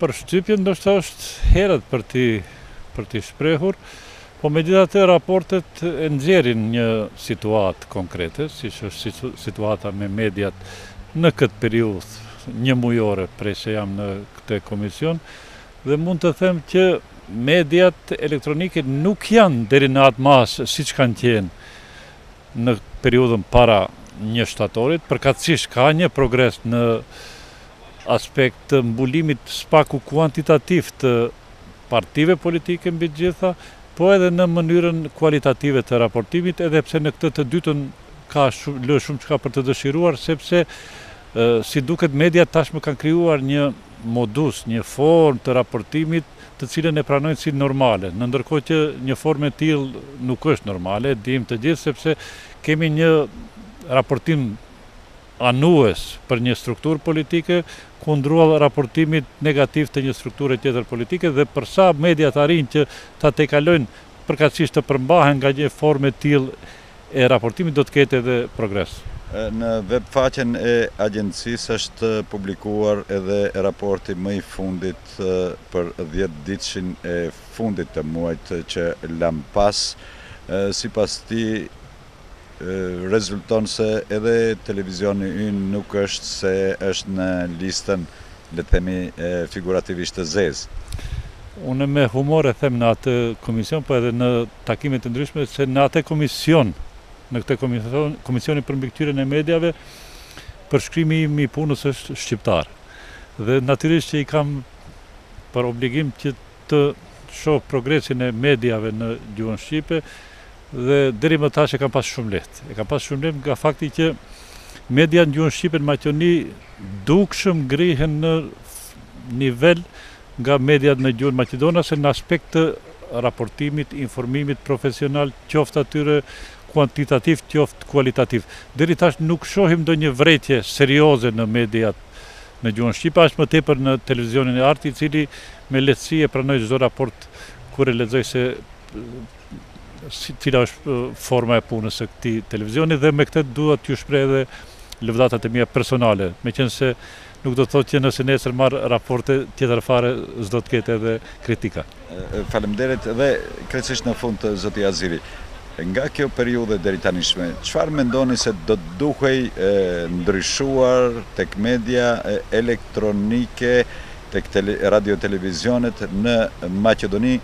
Për shtypjen ndoshta është herët për t'i shprehur, po megjithatë raportet e nxjerrin një situatë konkrete, siç është situata me mediat në këtë periudhë një mujore prej se jam në këtë komision, dhe mund të them që mediat elektronike nuk janë deri në atë masë siç kanë qenë në periudhën para 1 shtatorit, përkatësisht ka një progres në aspekt të mbulimit spaku kuantitativ të partive politike mbi gjitha, po edhe në mënyrën kualitative të raportimit, edhe pse në këtë të dytën ka lë shumë çka për të dëshiruar, sepse si duket media tashmë kanë krijuar një modus, një formë të raportimit të cilën e pranojnë si normale, në ndërkohë që një formë e tillë nuk është normale, dim të gjithë, sepse kemi një raportim anues për një strukturë politike, kundruar raportimit negativ të një strukture tjetër politike, dhe përsa mediat arrin që ta tejkalojnë përkatësisht të përmbahen nga një formë e tillë e raportimit, do të ketë edhe progres. Në webfaqen e agjencisë është publikuar edhe raporti më i fundit për 10 ditëshin e fundit të muajit që lam pas. Sipas tij, rezulton se edhe televizioni ynë nuk është se është në listën, le të themi, figurativisht të zezë. Unë me humor e them në atë komision, po edhe në takimet të ndryshme, se në atë komision, në këtë komisioni për mbikëqyrjen e mediave, përshkrimi im i punës është shqiptar. Dhe natyrisht që i kam për obligim që të shoh progresin e mediave në gjuhën shqipe, dhe deri më tash e kam pas shumë lehtë. E kam pas shumë lehtë nga fakti që media në gjuhën shqipe në Maqedoni dukshëm ngrihen në nivel nga mediat në gjuhën maqedonase në aspekt të raportimit, informimit profesional, qoftë atyre kuantitativ, qoftë kualitativ. Deri tash nuk shohim ndonjë vretje serioze në mediat në gjuhën shqipe, as më tepër në televizionin e Arti, i cili me lehtësi e pranoi çdo raport kur e lexoj se cila është forma e punës së këtij televizioni, dhe me këtë dua t'ju shpreh edhe lëvdatat e mia personale, meqense nuk do të thotë që nëse nesër marr raporte tjetër fare s'do të ketë edhe kritika. Faleminderit, dhe krejtësisht në fund, zoti Aziri, nga kjo periudhë deri tanishme, çfarë mendoni se do të duhej ndryshuar tek media elektronike, tek radio televizionet në Maqedoni,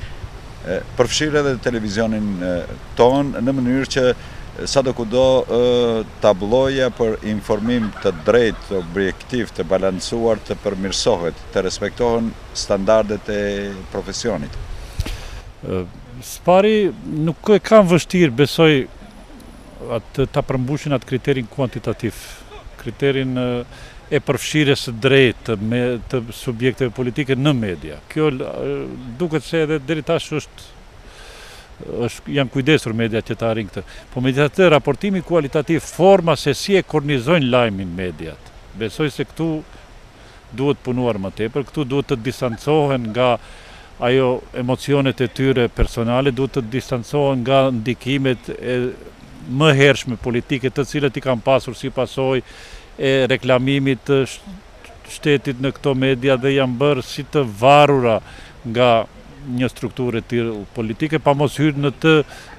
përfshirë edhe televizionin ton, në mënyrë që sadokudo tabloja për informim të drejtë, objektiv, të balancuar, të përmirësohet, të respektohen standardet e profesionit? Spari nuk e kam vështirë, besoj, ta përmbushin atë kriterin kuantitativ, kriterin e përfshirjes së drejtë të subjekteve politike në media. Kjo duket se edhe deri tash janë kujdesur media që ta arrin këtë. Po megjithatë, raportimi kualitativ, forma se si e kornizojnë lajmin mediat, besoj se këtu duhet punuar më tepër, këtu duhet të distancohen nga ajo emocionet e tyre personale, duhet të distancohen nga ndikimet më hershme politike, të cilat i kanë pasur si pasojë e reklamimit të shtetit në këto media, dhe janë bërë si të varura nga një strukturë e tillë politike, pa mos hyrë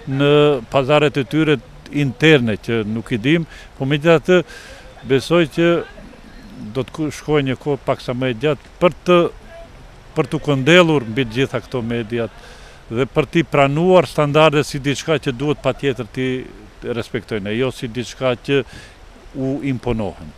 në pazaret e tyre interne që nuk i dim, po megjithatë besoj që do të shkojë një kohë paksa më e gjatë për të këndellur mbi të gjitha këto mediat dhe për t'i pranuar standardet si diçka që duhet patjetër t'i respektojnë, jo si diçka që u imponohen.